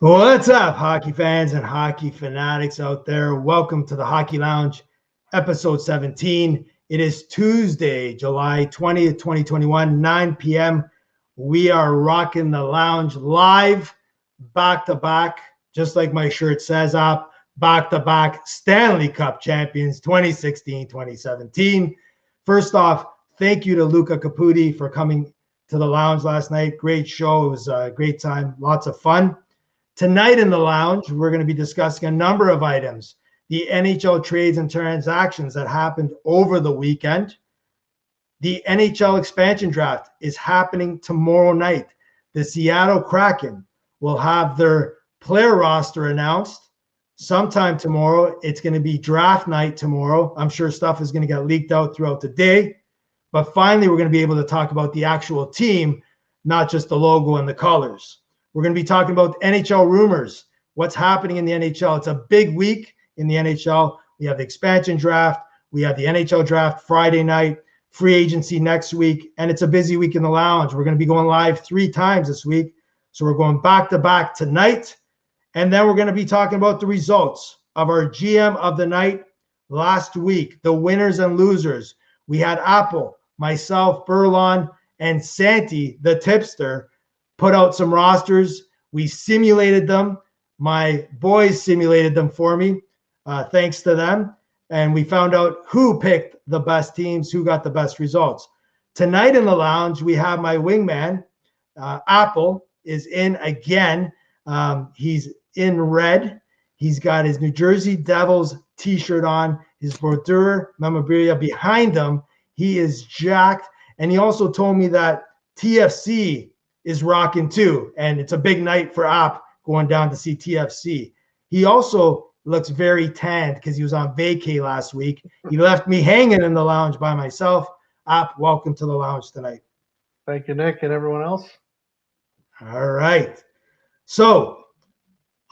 What's up, hockey fans and hockey fanatics out there? Welcome to the Hockey Lounge, episode 17. It is Tuesday, July 20th, 2021, 9 p.m. We are rocking the lounge live, back to back, just like my shirt says up, back to back Stanley Cup champions 2016 2017. First off, thank you to Luca Caputi for coming to the lounge last night. Great show. It was a great time, lots of fun. Tonight in the lounge, we're going to be discussing a number of items. The NHL trades and transactions that happened over the weekend. The NHL expansion draft is happening tomorrow night. The Seattle Kraken will have their player roster announced sometime tomorrow. It's going to be draft night tomorrow. I'm sure stuff is going to get leaked out throughout the day. But finally, we're going to be able to talk about the actual team, not just the logo and the colors. We're going to be talking about NHL rumors, what's happening in the NHL. It's a big week in the NHL. We have the expansion draft. We have the NHL draft Friday night, free agency next week, and it's a busy week in the lounge. We're going to be going live 3 times this week. So we're going back to back tonight, and then we're going to be talking about the results of our GM of the night last week, the winners and losers. We had Apple, myself, Burlon, and Santi, the tipster, put out some rosters. We simulated them. My boys simulated them for me, thanks to them. And we found out who picked the best teams, who got the best results. Tonight in the lounge, we have my wingman. Apple is in again. He's in red. He's got his New Jersey Devils t-shirt on, his Brodeur memorabilia behind him. He is jacked. And he also told me that TFC is rocking too, and it's a big night for App going down to see TFC. He also looks very tanned because he was on vacay last week. He left me hanging in the lounge by myself. App, welcome to the lounge tonight. Thank you, Nick, and everyone else. All right. So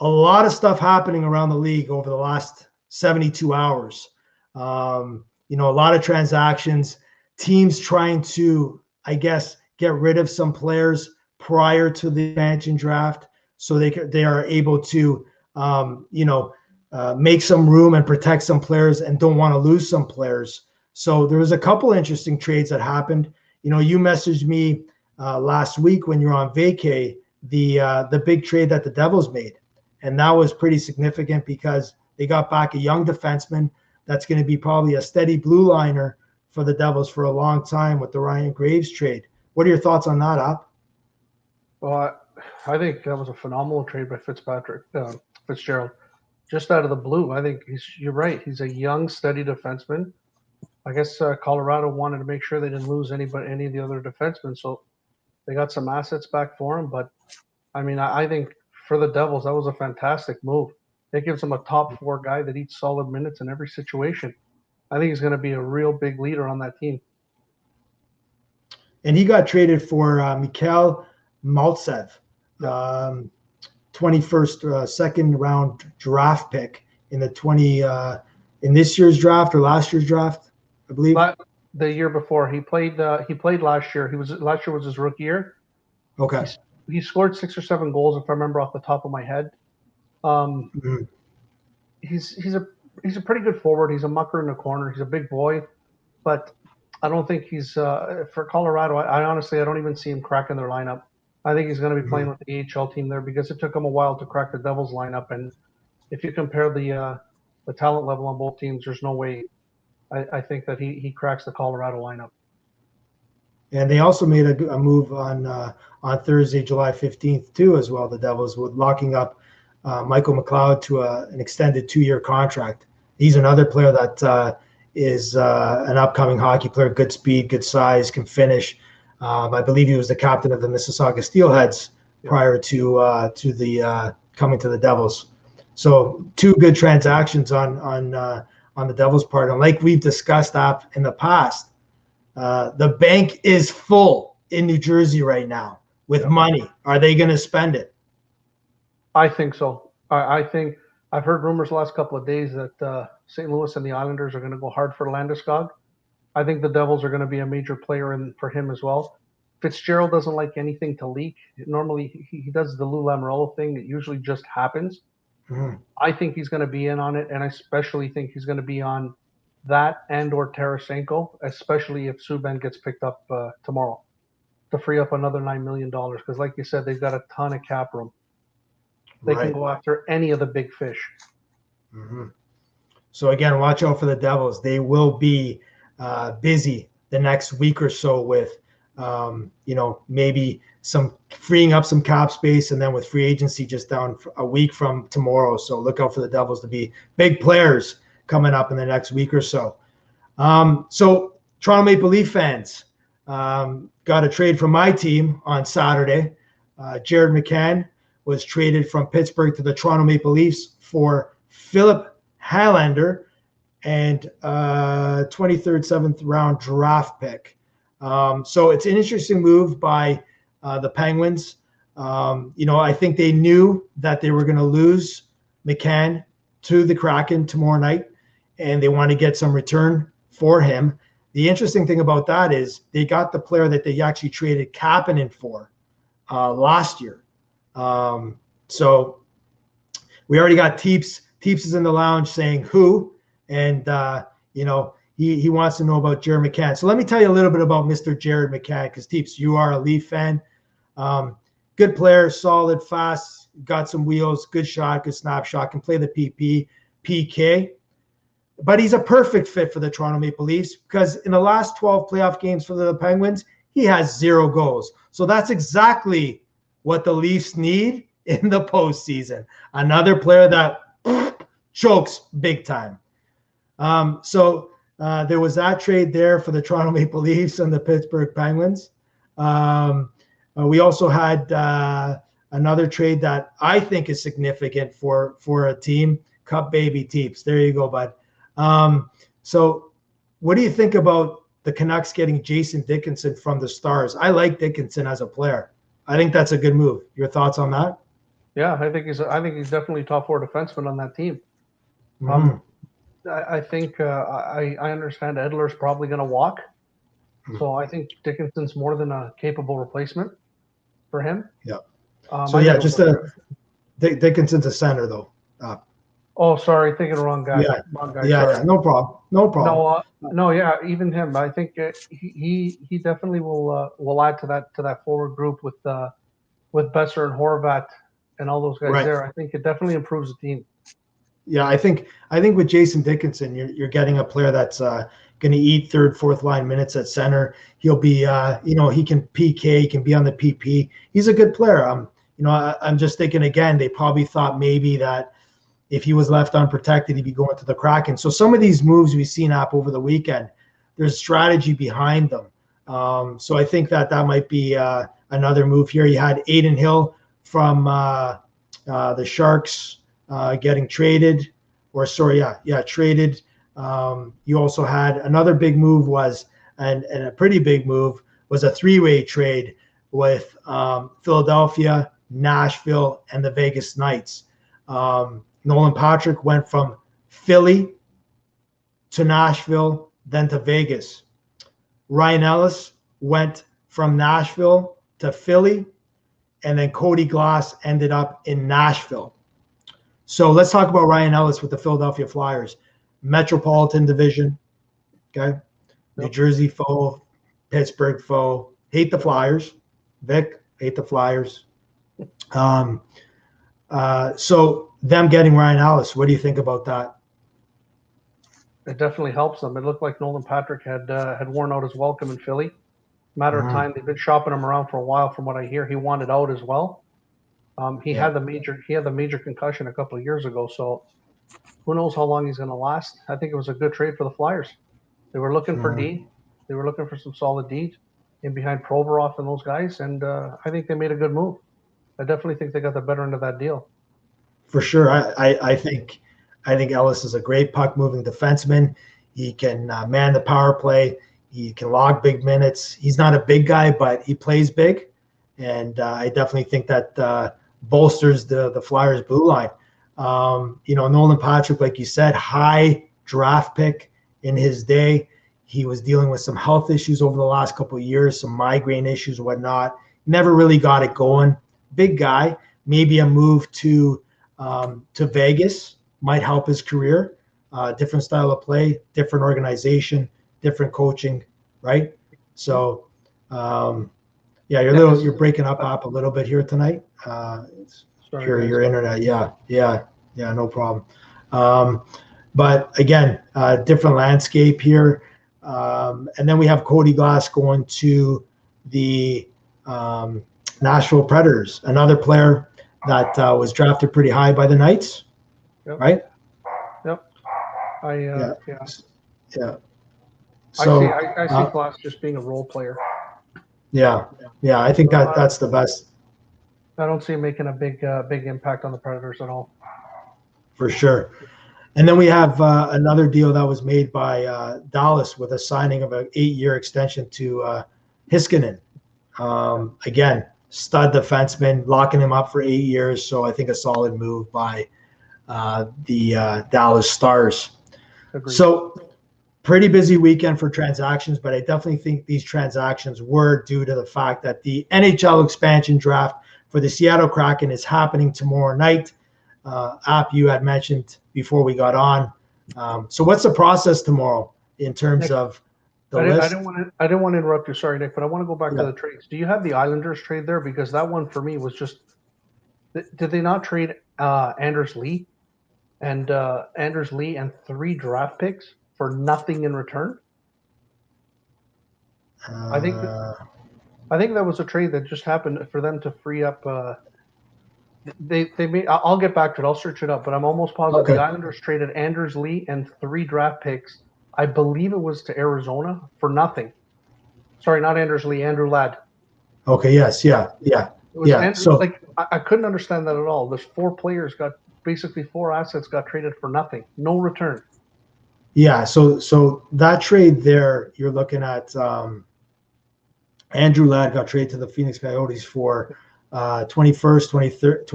a lot of stuff happening around the league over the last 72 hours. A lot of transactions, teams trying to, I guess, get rid of some players prior to the expansion draft, so they are able to make some room and protect some players and don't want to lose some players. So there was a couple interesting trades that happened. You messaged me last week when you were on vacay, the big trade that the Devils made, and that was pretty significant because they got back a young defenseman that's going to be probably a steady blue liner for the Devils for a long time with the Ryan Graves trade. What are your thoughts on that, Up? Well, I think that was a phenomenal trade by Fitzgerald. Just out of the blue, I think you're right. He's a young, steady defenseman. I guess Colorado wanted to make sure they didn't lose any of the other defensemen, so they got some assets back for him. But I mean, I think for the Devils, that was a fantastic move. It gives them a top 4 guy that eats solid minutes in every situation. I think he's going to be a real big leader on that team. And he got traded for Mikhail Maltsev, 21st second round draft pick in the in this year's draft or last year's draft, I believe. But the year before he played last year. Last year was his rookie year. Okay. He scored 6 or 7 goals if I remember off the top of my head. He's a pretty good forward. He's a mucker in the corner. He's a big boy, but I don't think he's for Colorado. I honestly don't even see him cracking their lineup. I think he's going to be playing with the AHL team there because it took him a while to crack the Devils lineup. And if you compare the talent level on both teams, there's no way. I think that he cracks the Colorado lineup. And they also made a move on Thursday, July 15th, too, as well. The Devils with locking up Michael McLeod to an extended 2-year contract. He's another player that is an upcoming hockey player, good speed, good size, can finish. I believe he was the captain of the Mississauga Steelheads prior to the coming to the Devils. So 2 good transactions on the Devils' part. And like we've discussed in the past, the bank is full in New Jersey right now with money. Are they going to spend it? I think so. I think I've heard rumors the last couple of days that St. Louis and the Islanders are going to go hard for Landeskog. I think the Devils are going to be a major player for him as well. Fitzgerald doesn't like anything to leak. Normally, he does the Lou Lamoriello thing. It usually just happens. Mhm. I think he's going to be in on it, and I especially think he's going to be on that and or Tarasenko, especially if Subban gets picked up tomorrow to free up another $9 million. Because like you said, they've got a ton of cap room. They can Right. go after any of the big fish. Mhm. So again, watch out for the Devils. They will be busy the next week or so with, maybe some freeing up some cap space, and then with free agency just down a week from tomorrow. So look out for the Devils to be big players coming up in the next week or so. So Toronto Maple Leaf fans got a trade from my team on Saturday. Jared McCann was traded from Pittsburgh to the Toronto Maple Leafs for Philip Hallander and 23rd, 7th round draft pick. So it's an interesting move by the Penguins. I think they knew that they were going to lose McCann to the Kraken tomorrow night, and they want to get some return for him. The interesting thing about that is they got the player that they actually traded Kapanen for last year. So we already got Teeps. Teeps is in the lounge saying who, and he wants to know about Jared McCann. So let me tell you a little bit about Mr. Jared McCann, because Teeps, you are a Leaf fan. Good player, solid, fast, got some wheels, good shot, good snapshot, can play the PK. But he's a perfect fit for the Toronto Maple Leafs, because in the last 12 playoff games for the Penguins, he has 0 goals. So that's exactly what the Leafs need in the postseason. Another player that chokes big time. So there was that trade there for the Toronto Maple Leafs and the Pittsburgh Penguins. We also had another trade that I think is significant for a team. Cup baby Teeps. There you go, bud. So what do you think about the Canucks getting Jason Dickinson from the Stars? I like Dickinson as a player. I think that's a good move. Your thoughts on that? Yeah, I think he's definitely top 4 defenseman on that team. Mm-hmm. I think I understand Edler's probably going to walk, so I think Dickinson's more than a capable replacement for him. Yeah. So Dickinson's a center though. Oh, sorry, thinking the wrong guy. Yeah. Wrong guy. Yeah. No problem. No, yeah, even him. I think he definitely will add to that forward group with Besser and Horvat and all those guys there. I think it definitely improves the team. Yeah, I think with Jason Dickinson, you're getting a player that's going to eat 3rd, 4th line minutes at center. He'll be, he can PK, he can be on the PP. He's a good player. I'm just thinking again, they probably thought maybe that if he was left unprotected, he'd be going to the Kraken. So some of these moves we've seen up over the weekend, there's strategy behind them. So I think that might be another move here. You had Aiden Hill from the Sharks getting traded, traded. You also had another big move and a pretty big move was a 3-way trade with Philadelphia, Nashville, and the Vegas Knights. Nolan Patrick went from Philly to Nashville, then to Vegas. Ryan Ellis went from Nashville to Philly, and then Cody Glass ended up in Nashville. So let's talk about Ryan Ellis with the Philadelphia Flyers. Metropolitan Division, okay? Yep. New Jersey foe, Pittsburgh foe. Hate the Flyers. Vic, hate the Flyers. So them getting Ryan Ellis, what do you think about that? It definitely helps them. It looked like Nolan Patrick had worn out his welcome in Philly. Matter of time. They've been shopping him around for a while. From what I hear, he wanted out as well. He had the major concussion a couple of years ago, so who knows how long he's going to last. I think it was a good trade for the Flyers. They were looking for D. They were looking for some solid D in behind Provorov and those guys, and I think they made a good move. I definitely think they got the better end of that deal. For sure. I think Ellis is a great puck-moving defenseman. He can man the power play. He can log big minutes. He's not a big guy, but he plays big, and I definitely think that bolsters the Flyers' blue line. Nolan Patrick, like you said, high draft pick in his day. He was dealing with some health issues over the last couple of years, some migraine issues, whatnot. Never really got it going. Big guy. Maybe a move to Vegas might help his career. Different style of play, different organization, different coaching, right? So, you're breaking up a little bit here tonight. Your internet, no problem. But again, different landscape here. And then we have Cody Glass going to the Nashville Predators, another player that was drafted pretty high by the Knights, right? Yep. So I see Glass just being a role player. Yeah, I think that's the best. I don't see him making a big impact on the Predators at all. For sure. And then we have another deal that was made by Dallas with a signing of an 8-year extension to Heiskanen. Again, stud defenseman, locking him up for 8 years. So I think a solid move by the Dallas Stars. Agreed. So pretty busy weekend for transactions, but I definitely think these transactions were due to the fact that the NHL expansion draft for the Seattle Kraken is happening tomorrow night. App, you had mentioned before we got on. So what's the process tomorrow in terms Nick, of the list? I didn't want to interrupt you. Sorry, Nick, but I want to go back to the trades. Do you have the Islanders trade there? Because that one for me was just, did they not trade Anders Lee and 3 draft picks for nothing in return? I think that was a trade that just happened for them to free up. They made. I'll get back to it. I'll search it up, but I'm almost positive the Islanders traded Anders Lee and 3 draft picks. I believe it was to Arizona for nothing. Sorry, not Anders Lee, Andrew Ladd. Okay. Yes. Yeah. Andrew, so I couldn't understand that at all. There's 4 players basically 4 assets got traded for nothing, no return. Yeah. So that trade there, you're looking at Andrew Ladd got traded to the Phoenix Coyotes for 21st, 23rd,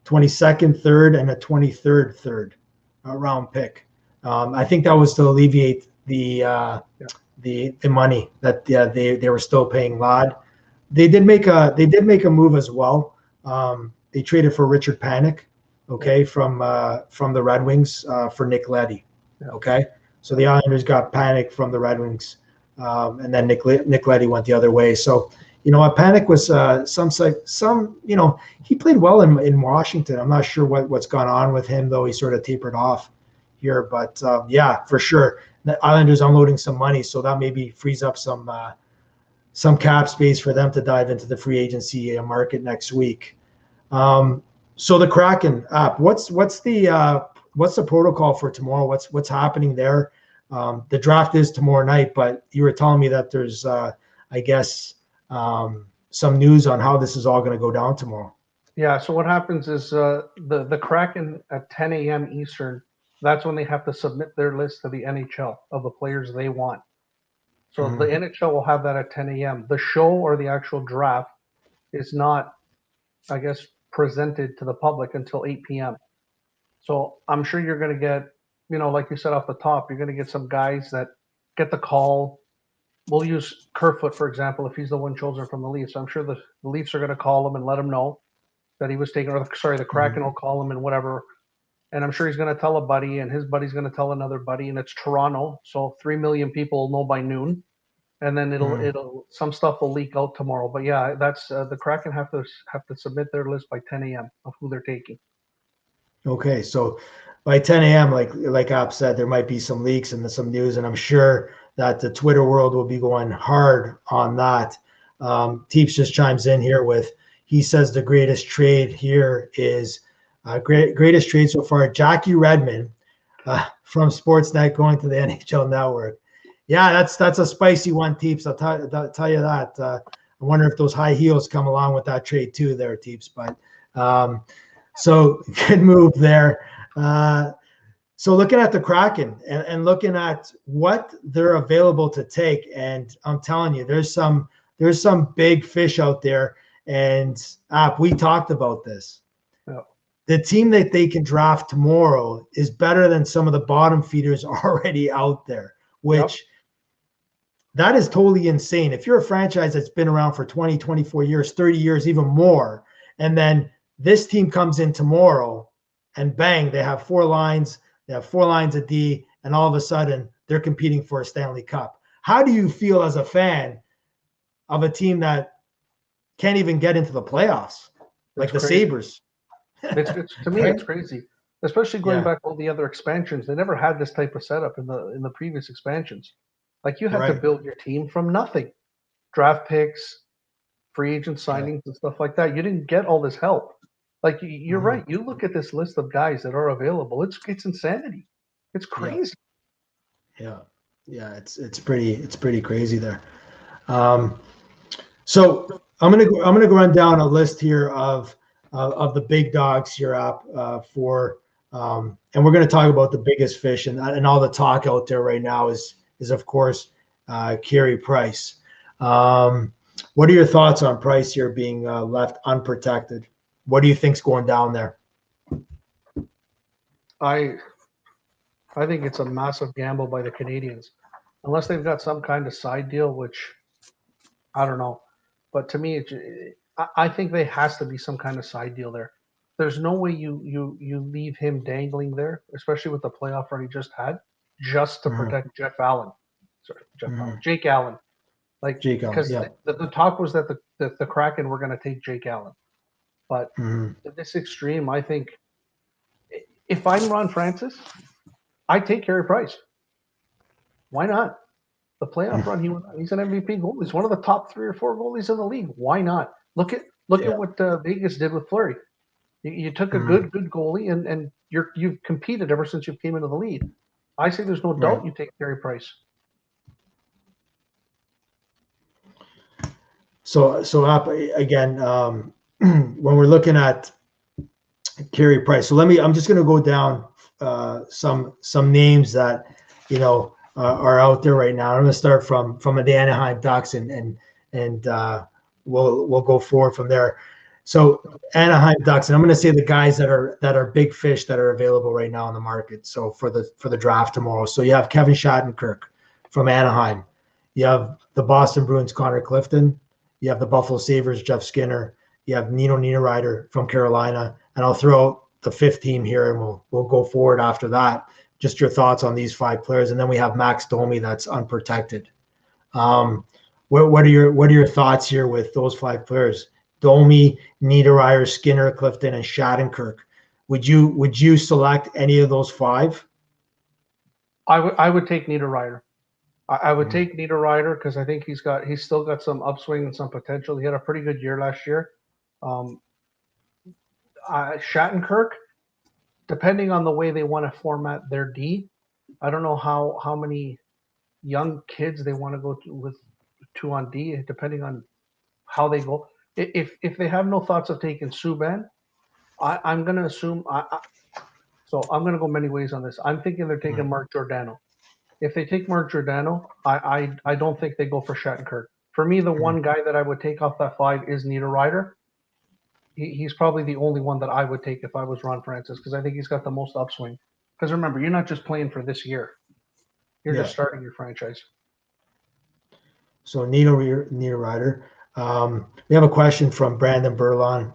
22nd, 3rd, and a 23rd third round pick. I think that was to alleviate the money that they were still paying Ladd. They did make a move as well. They traded for Richard Panik, from the Red Wings for Nick Leddy. Okay, so the Islanders got Panik from the Red Wings, and then Nick Leddy went the other way. So. Panik was he played well in Washington. I'm not sure what's gone on with him, though. He sort of tapered off here. But, for sure. The Islanders unloading some money, so that maybe frees up some cap space for them to dive into the free agency market next week. So the Kraken app, what's the protocol for tomorrow? What's happening there? The draft is tomorrow night, but you were telling me that there's, some news on how this is all going to go down tomorrow. Yeah. So what happens is the Kraken at 10 a.m. Eastern, that's when they have to submit their list to the NHL of the players they want. So the NHL will have that at 10 a.m. The show or the actual draft is not, presented to the public until 8 p.m. So I'm sure you're going to get, like you said off the top, you're going to get some guys that get the call. We'll use Kerfoot, for example, if he's the one chosen from the Leafs. I'm sure the Leafs are going to call him and let him know that he was taken, the Kraken will call him and whatever. And I'm sure he's going to tell a buddy, and his buddy's going to tell another buddy, and it's Toronto. So 3 million people will know by noon. And then it'll some stuff will leak out tomorrow. But yeah, that's the Kraken have to submit their list by 10 a.m. of who they're taking. Okay, so by 10 a.m., like App said, there might be some leaks and some news, and I'm sure that the Twitter world will be going hard on that. Teeps just chimes in here he says the greatest trade here is greatest trade so far, Jackie Redmond from Sportsnet going to the NHL Network. Yeah, that's a spicy one, Teeps. I'll tell you that. I wonder if those high heels come along with that trade too there, Teeps. But so good move there. So looking at the Kraken and looking at what they're available to take, and I'm telling you, there's some big fish out there. And we talked about this. Yeah. The team that they can draft tomorrow is better than some of the bottom feeders already out there. which that is totally insane. If you're a franchise that's been around for 20, 24 years, 30 years, even more, and then this team comes in tomorrow and bang, they have 4 lines, they have 4 lines of D, and all of a sudden they're competing for a Stanley Cup. How do you feel as a fan of a team that can't even get into the playoffs, like the Sabres? It's to me, it's crazy, especially going back all the other expansions. They never had this type of setup in the previous expansions. Like you had to build your team from nothing, draft picks, free agent signings, and stuff like that. You didn't get all this help. Like you're right. You look at this list of guys that are available. It's insanity. It's crazy. Yeah, it's pretty crazy there. So I'm gonna go run down a list here of the big dogs here up for, and we're gonna talk about the biggest fish, and all the talk out there right now is of course Carey Price. What are your thoughts on Price here being left unprotected? What do you think's going down there? I think it's a massive gamble by the Canadiens, unless they've got some kind of side deal, which I don't know. But to me, I think there has to be some kind of side deal there. There's no way you leave him dangling there, especially with the playoff run he just had, just to protect Jake Allen. Like, because the talk was that the Kraken were going to take Jake Allen. But at this extreme, I think if I'm Ron Francis, I take Carey Price. Why not? The playoff run he went on, he's an MVP goalie. He's one of the top 3 or 4 goalies in the league. Why not? Look at what Vegas did with Fleury. You took a good goalie and you've competed ever since you came into the league. I say there's no doubt you take Carey Price. So again, when we're looking at Carey Price, so I'm just going to go down some names that are out there right now. I'm going to start from the Anaheim Ducks and we'll go forward from there. So Anaheim Ducks, and I'm going to say the guys that are big fish that are available right now in the market. So for the draft tomorrow, so you have Kevin Shattenkirk from Anaheim, you have the Boston Bruins Connor Clifton, you have the Buffalo Sabres Jeff Skinner, you have Nino Niederreiter from Carolina, and I'll throw out the 5th team here, and we'll go forward after that. Just your thoughts on these 5 players, and then we have Max Domi that's unprotected. What are your thoughts here with those 5 players? Domi, Niederreiter, Skinner, Clifton, and Shattenkirk. Would you select any of those 5? I would take Niederreiter. I would take Niederreiter because I think he's still got some upswing and some potential. He had a pretty good year last year. Shattenkirk, depending on the way they want to format their D, I don't know how many young kids they want to go to on D, depending on how they go. If they have no thoughts of taking Subban, I'm going to assume. So I'm going to go many ways on this. I'm thinking they're taking Mark Giordano. If they take Mark Giordano, I don't think they go for Shattenkirk. For me, the one guy that I would take off that 5 is Niederreiter. He's probably the only one that I would take if I was Ron Francis, because I think he's got the most upswing. Because remember, you're not just playing for this year. You're just starting your franchise. So Niederreiter. We have a question from Brandon Burlon,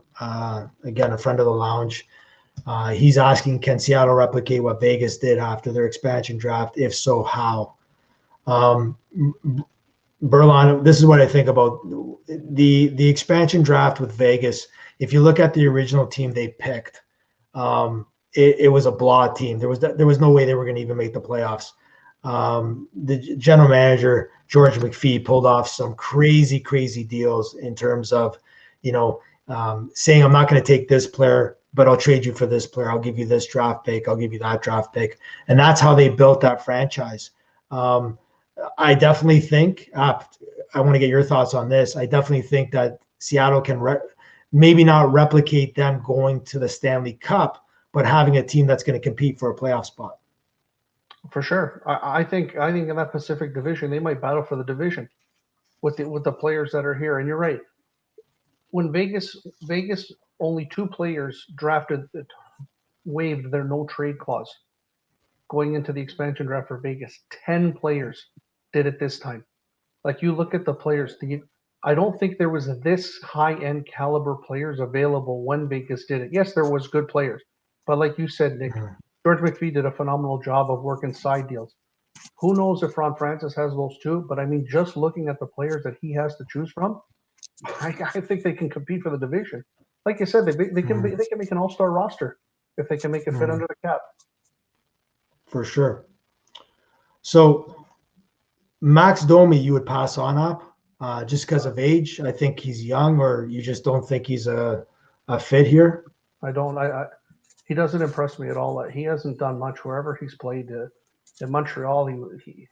again, a friend of the lounge. He's asking, can Seattle replicate what Vegas did after their expansion draft? If so, how? Burlon, this is what I think about the expansion draft with Vegas. If you look at the original team they picked, it was a blah team. There was no way they were going to even make the playoffs. The general manager, George McPhee, pulled off some crazy deals in terms of, saying, I'm not going to take this player, but I'll trade you for this player. I'll give you this draft pick. I'll give you that draft pick. And that's how they built that franchise. I definitely think, I want to get your thoughts on this. I definitely think that Seattle can maybe not replicate them going to the Stanley Cup, but having a team that's going to compete for a playoff spot. For sure. I think in that Pacific Division, they might battle for the division with the players that are here. And you're right. When Vegas only 2 players waived their no trade clause. going into the expansion draft for Vegas. 10 players did it this time. Like you look at the players, I don't think there was this high-end caliber players available when Vegas did it. Yes, there was good players, but like you said, Nick, George McPhee did a phenomenal job of working side deals. Who knows if Ron Francis has those too? But I mean, just looking at the players that he has to choose from, I think they can compete for the division. Like you said, they can make an all-star roster if they can make it fit under the cap. For sure. So Max Domi, you would pass on up just because of age. I think he's young, or you just don't think he's a fit here. I don't. He doesn't impress me at all. He hasn't done much wherever he's played. In Montreal, he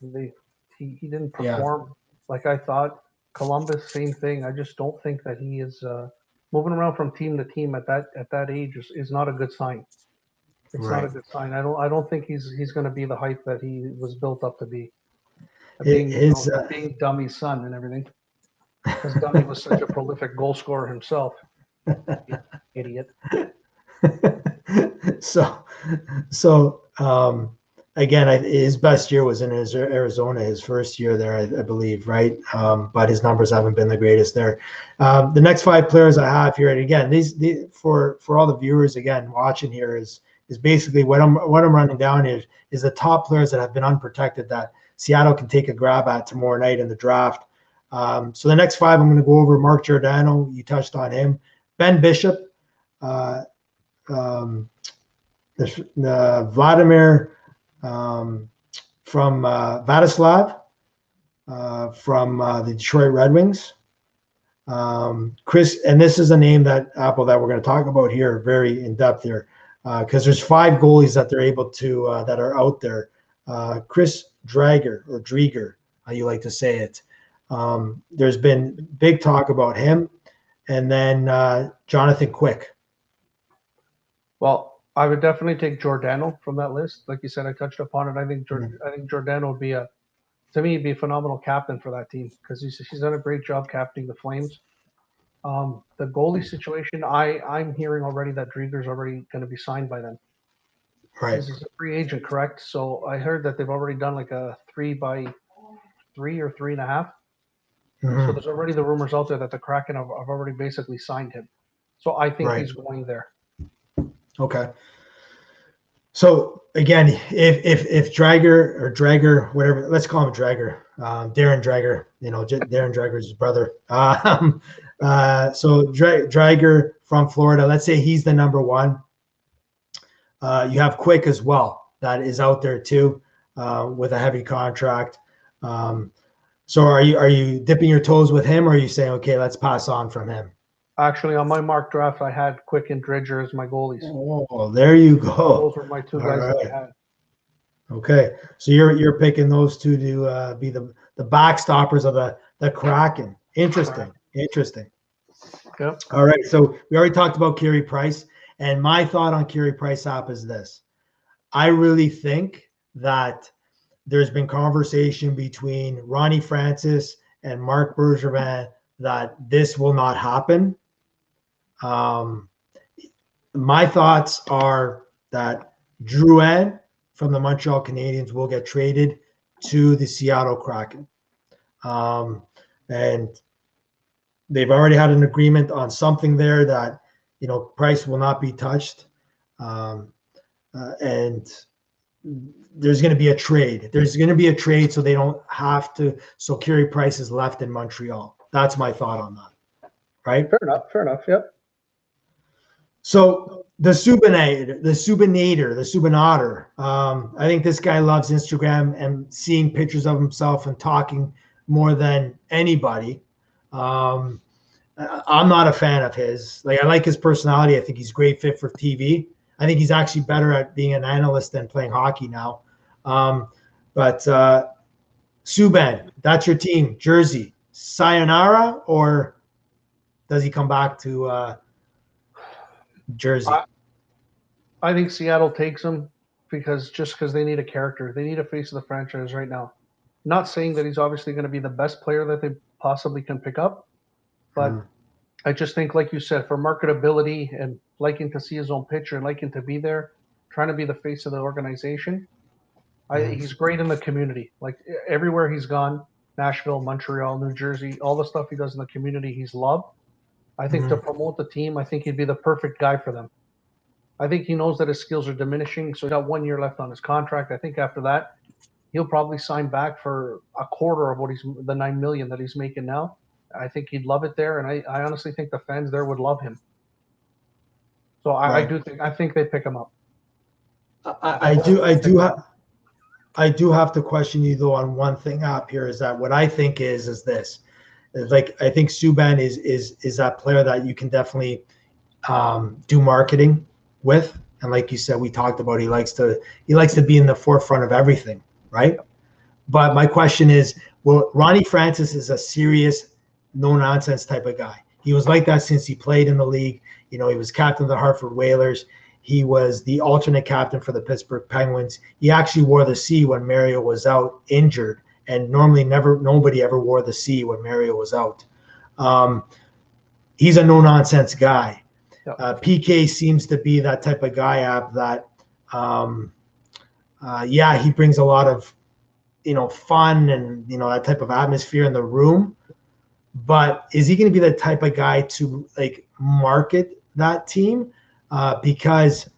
didn't perform like I thought. Columbus, same thing. I just don't think that he is moving around from team to team at that age is not a good sign. It's not a good sign. I don't think he's going to be the hype that he was built up to be. Being Dummy's son and everything. Because Dummy was such a prolific goal scorer himself. Idiot. So again, his best year was in Arizona, his first year there, I believe, right? But his numbers haven't been the greatest there. The next 5 players I have here, and again, these for all the viewers again watching here is basically what I'm running down is the top players that have been unprotected that Seattle can take a grab at tomorrow night in the draft. So the next 5 I'm going to go over: Mark Giordano, you touched on him; Ben Bishop, Vladimir from Vladislav from the Detroit Red Wings. Chris, and this is a name that Apple that we're going to talk about here very in depth here, because there's 5 goalies that they're able to that are out there. Chris Driedger, how you like to say it. There's been big talk about him, and then Jonathan Quick. Well, I would definitely take Giordano from that list. Like you said, I touched upon it. I think Giordano would be he'd be a phenomenal captain for that team because he's done a great job captaining the Flames. The goalie situation, I'm hearing already that Driedger's already going to be signed by them. Right. He's a free agent, correct? So I heard that they've already done like a 3x3 or 3.5. So there's already the rumors out there that the Kraken have already basically signed him. So I think he's going there. Okay. So again, if Drager, whatever, let's call him Drager, Darren Drager, Darren Drager's his brother. So Drager from Florida, let's say he's the number 1. You have Quick as well, that is out there too, with a heavy contract. So are you dipping your toes with him, or are you saying, okay, let's pass on from him? Actually, on my mock draft, I had Quick and Driedger as my goalies. Oh, there you go. Those were my 2 guys that I had. Okay, so you're picking those 2 to be the backstoppers of the Kraken. Interesting. Yep. All right, so we already talked about Carey Price, and my thought on Carey Price app is this: I really think that there's been conversation between Ronnie Francis and Marc Bergevin that this will not happen. My thoughts are that Drouin from the Montreal Canadiens will get traded to the Seattle Kraken. And they've already had an agreement on something there that, Price will not be touched. And there's going to be a trade. So they don't have to. So Carey Price is left in Montreal. That's my thought on that. Right? Fair enough. Yep. So the Subinator, I think this guy loves Instagram and seeing pictures of himself and talking more than anybody. I'm not a fan of his. I like his personality. I think he's a great fit for TV. I think he's actually better at being an analyst than playing hockey now. But Subban, that's your team. Jersey, sayonara, or does he come back to Jersey? I think Seattle takes him because they need a character. They need a face of the franchise right now. Not saying that he's obviously going to be the best player that they possibly can pick up, but I just think, like you said, for marketability and liking to see his own picture and liking to be there, trying to be the face of the organization, He's great in the community. Like everywhere he's gone, Nashville, Montreal, New Jersey, all the stuff he does in the community, he's loved. I think to promote the team, I think he'd be the perfect guy for them. I think he knows that his skills are diminishing, so he's got 1 year left on his contract. I think after that, he'll probably sign back for a quarter of what the $9 million that he's making now. I think he'd love it there, and I honestly think the fans there would love him. So I think they pick him up. I do have to question you though on one thing up here, is that what I think is this. Like, I think Subban is that player that you can definitely do marketing with. And like you said, we talked about, he likes to be in the forefront of everything, right? But my question is, well, Ronnie Francis is a serious, no-nonsense type of guy. He was like that since he played in the league. You know, he was captain of the Hartford Whalers. He was the alternate captain for the Pittsburgh Penguins. He actually wore the C when Mario was out injured, and normally nobody ever wore the C when Mario was out. He's a no-nonsense guy. Yep. PK seems to be that type of guy that, he brings a lot of, fun and, that type of atmosphere in the room. But is he going to be the type of guy to like market that team? Because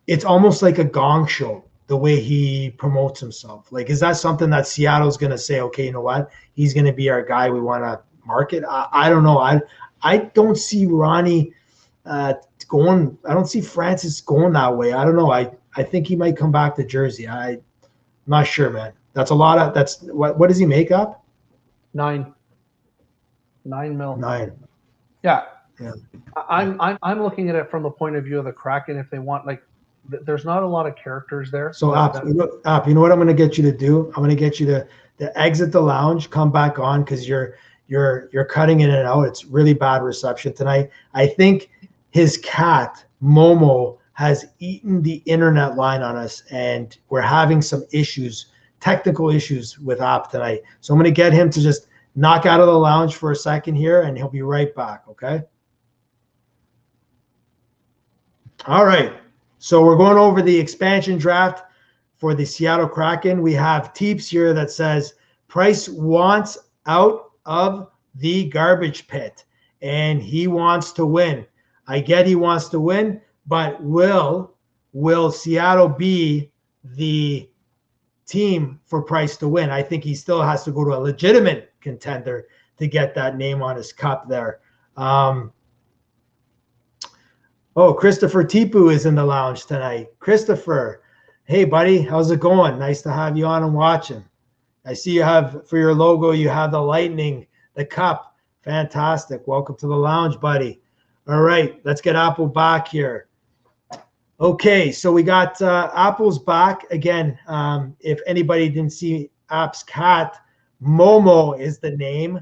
it's almost like a gong show, the way he promotes himself. Like, is that something that Seattle's going to say, okay, you know what? He's going to be our guy we want to market? I don't know. I don't see Ronnie going. I don't see Francis going that way. I don't know. I think he might come back to Jersey. I'm not sure, man. That's a lot of. That's what does he make up? $9 million. 9. Yeah. I'm looking at it from the point of view of the Kraken. If they want, like, there's not a lot of characters there. So you know what I'm going to get you to do? I'm going to get you to exit the lounge, come back on, because you're cutting in and out. It's really bad reception tonight. I think his cat Momo has eaten the internet line on us, and we're having some issues, technical issues with App tonight. So I'm going to get him to just knock out of the lounge for a second here, and he'll be right back. Okay. All right. So we're going over the expansion draft for the Seattle Kraken. We have Teeps here that says Price wants out of the garbage pit, and he wants to win. I get he wants to win, but will Seattle be the team for Price to win? I think he still has to go to a legitimate contender to get that name on his cup there. Christopher Tipu is in the lounge tonight. Christopher, hey, buddy, how's it going? Nice to have you on and watching. I see you have, for your logo, you have the Lightning, the cup. Fantastic. Welcome to the lounge, buddy. All right, let's get Apple back here. Okay, so we got Apple's back. Again, if anybody didn't see App's cat, Momo is the name.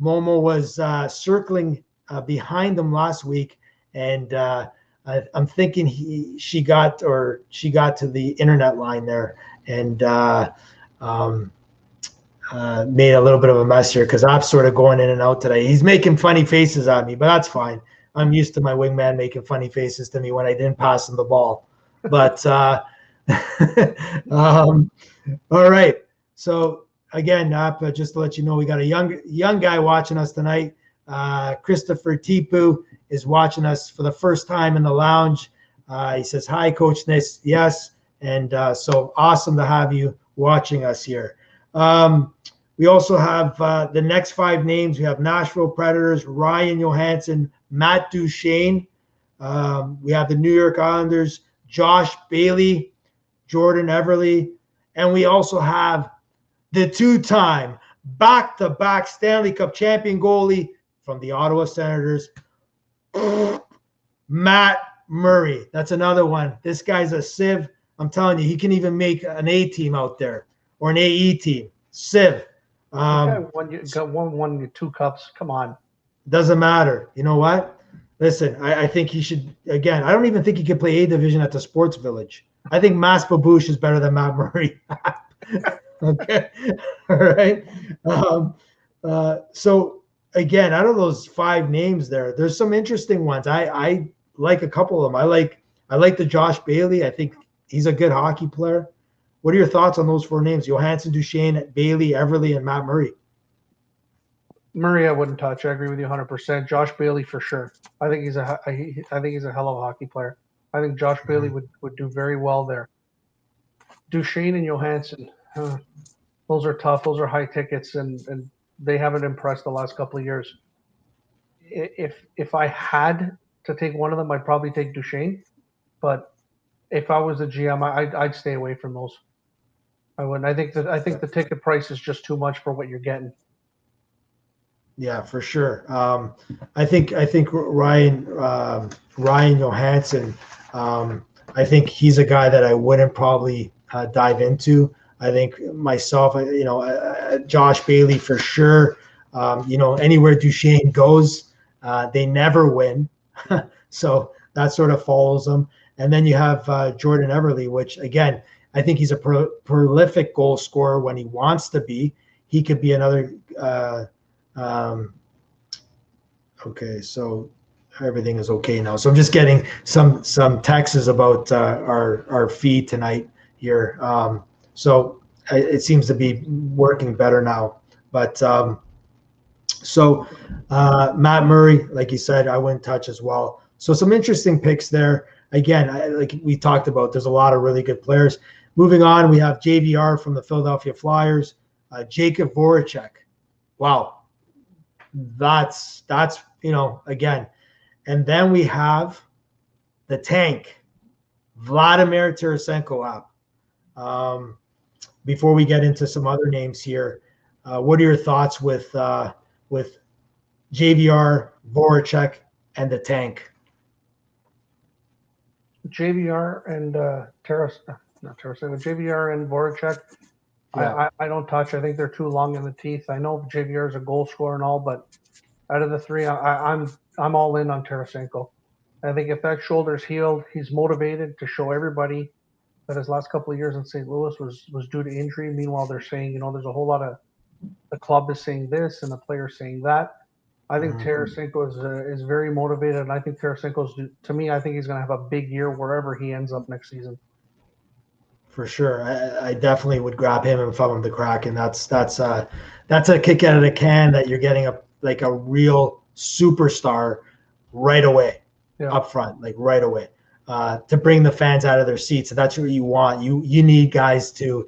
Momo was circling behind him last week, and I'm thinking she got to the internet line there and made a little bit of a mess here, because I'm sort of going in and out today. He's making funny faces at me, but that's fine. I'm used to my wingman making funny faces to me when I didn't pass him the ball. But all right. So again, just to let you know, we got a young guy watching us tonight. Christopher Tipu is watching us for the first time in the lounge. He says, hi, Coach Nis. Yes. And so awesome to have you watching us here. We also have the next 5 names. We have Nashville Predators, Ryan Johansson, Matt Duchene. We have the New York Islanders, Josh Bailey, Jordan Everly. And we also have the 2-time back-to-back Stanley Cup champion goalie from the Ottawa Senators, Matt Murray. That's another one. This guy's a sieve. I'm telling you, he can even make an A team out there or an AE team. Sieve. Won 2 cups. Come on. Doesn't matter. You know what? Listen, I think he should, again, I don't even think he could play A division at the Sports Village. I think Mas Babouche is better than Matt Murray. Okay. All right. So again, out of those 5 names there's some interesting ones. I like a couple of them. I like the Josh Bailey. I think he's a good hockey player. What are your thoughts on those 4 names? Johansson, Duchesne, Bailey, Everly, and Matt Murray. Murray, I wouldn't touch. I agree with you 100%. Josh Bailey for sure. I think he's a hell of a hockey player. I think Josh Bailey would do very well there. Duchesne and Johansson, those are tough. Those are high tickets, and they haven't impressed the last couple of years. If I had to take one of them, I'd probably take Duchesne. But if I was a GM, I'd stay away from those. I wouldn't. I think the ticket price is just too much for what you're getting. Yeah, for sure. I think Ryan Johansson. I think he's a guy that I wouldn't probably dive into. I think myself, Josh Bailey for sure. Anywhere Duchesne goes, they never win, so that sort of follows them. And then you have Jordan Everly, which again, I think he's a prolific goal scorer when he wants to be. He could be another. Okay, so everything is okay now. So I'm just getting some texts about our feed tonight here. So it seems to be working better now. But Matt Murray, like you said, I wouldn't touch as well. So some interesting picks there. Again, like we talked about, there's a lot of really good players. Moving on, we have JVR from the Philadelphia Flyers, Jacob Voracek. Wow. That's again. And then we have the tank, Vladimir Tarasenko up. Before we get into some other names here, what are your thoughts with JVR, Voracek, and the tank? JVR and JVR and Voracek. Yeah. I don't touch. I think they're too long in the teeth. I know JVR is a goal scorer and all, but out of the 3, I'm all in on Tarasenko. I think if that shoulder's healed, he's motivated to show everybody that his last couple of years in St. Louis was due to injury. Meanwhile, they're saying, there's a whole lot of the club is saying this and the players saying that. I think Tarasenko is very motivated, and I think to me, I think he's going to have a big year wherever he ends up next season. For sure, I definitely would grab him if I'm the Kraken. That's a kick out of the can that you're getting a real superstar right away, up front, like right away, to bring the fans out of their seats. And that's what you want. You need guys to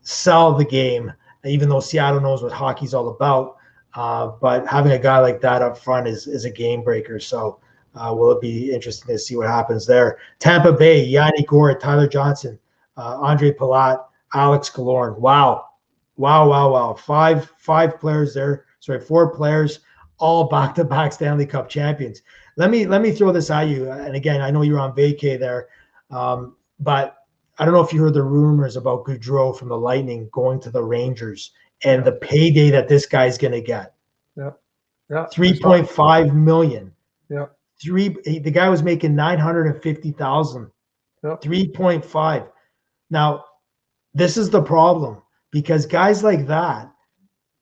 sell the game, even though Seattle knows what hockey's all about. But having a guy like that up front is a game breaker. So. Will it be interesting to see what happens there? Tampa Bay, Yanni Gourde, Tyler Johnson, Andre Palat, Alex Killorn. Wow. 5 players there. Sorry, 4 players, all back-to-back Stanley Cup champions. Let me throw this at you. And again, I know you're on vacay there, but I don't know if you heard the rumors about Gaudreau from the Lightning going to the Rangers and the payday that this guy's going to get. Yeah. $3.5 million. Yeah. The guy was making $950,000. Yep. 3.5. Now, this is the problem because guys like that,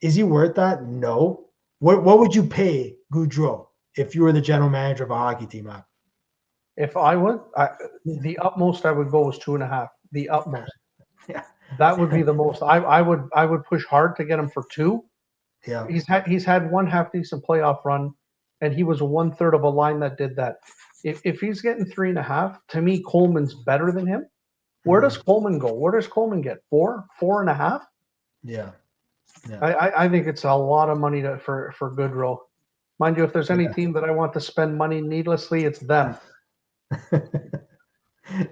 is he worth that? No. What would you pay Gaudreau if you were the general manager of a hockey team? If I would, the utmost I would go was 2.5. The utmost. Yeah. That would be the most. I would push hard to get him for 2. Yeah. He's had one half decent playoff run. And he was 1/3 of a line that did that. If he's getting 3.5, to me, Coleman's better than him. Where does Coleman go? Where does Coleman get? 4.5? Yeah. I think it's a lot of money for Gaudreau. Mind you, if there's any team that I want to spend money needlessly, it's them.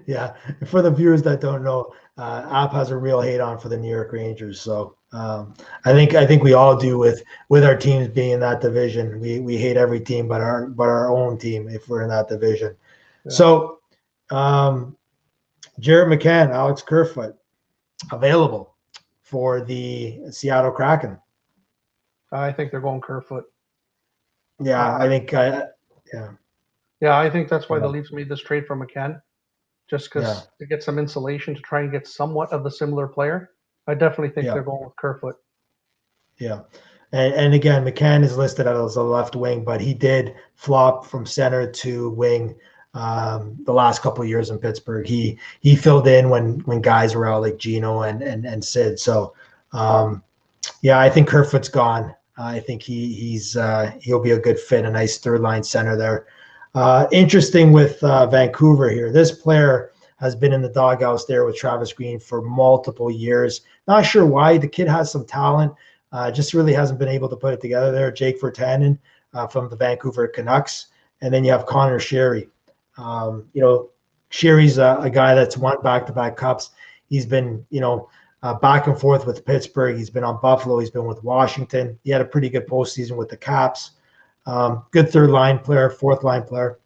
Yeah. For the viewers that don't know, App has a real hate on for the New York Rangers. So I think we all do with our teams being in that division. We hate every team but our own team if we're in that division. Yeah. So Jared McCann, Alex Kerfoot, available for the Seattle Kraken. I think they're going Kerfoot. Yeah, I think Yeah, I think that's why the Leafs made this trade for McCann. Just because to get some insulation to try and get somewhat of the similar player. I definitely think they're going with Kerfoot. Yeah. And again, McCann is listed as a left wing, but he did flop from center to wing the last couple of years in Pittsburgh. He filled in when guys were out like Gino and Sid. So yeah, I think Kerfoot's gone. I think he'll be a good fit, a nice third line center there. Interesting with Vancouver here. This player has been in the doghouse there with Travis Green for multiple years. Not sure why. The kid has some talent, just really hasn't been able to put it together there. Jake Virtanen from the Vancouver Canucks. And then you have Connor Sherry. Sherry's a guy that's won back-to-back cups. He's been, back and forth with Pittsburgh. He's been on Buffalo. He's been with Washington. He had a pretty good postseason with the Caps. Good third line player, fourth line player.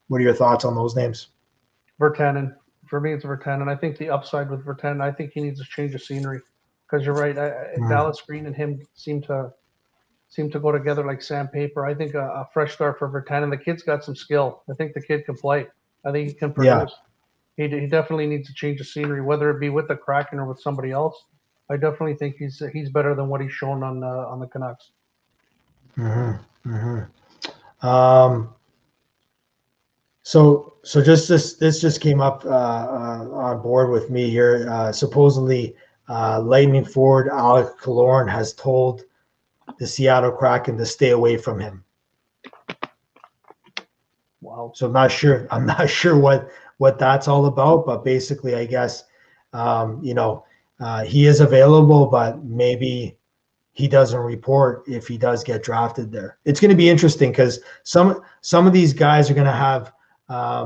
What are your thoughts on those names? Virtanen. For me, it's Virtanen. I think the upside with Virtanen, I think he needs a change of scenery. Because you're right, Dallas Green and him seem to go together like sandpaper. I think a fresh start for Virtanen. The kid's got some skill. I think the kid can play. I think he can produce. Yeah. He definitely needs a change of scenery, whether it be with the Kraken or with somebody else. I definitely think he's better than what he's shown on the Canucks. Mm-hmm. Mm-hmm. So just this just came up on board with me here. Supposedly, Lightning forward Alec Killorn has told the Seattle Kraken to stay away from him. Wow. So I'm not sure what that's all about, but basically, I guess, he is available, but maybe he doesn't report if he does get drafted there. It's going to be interesting because some of these guys are going to have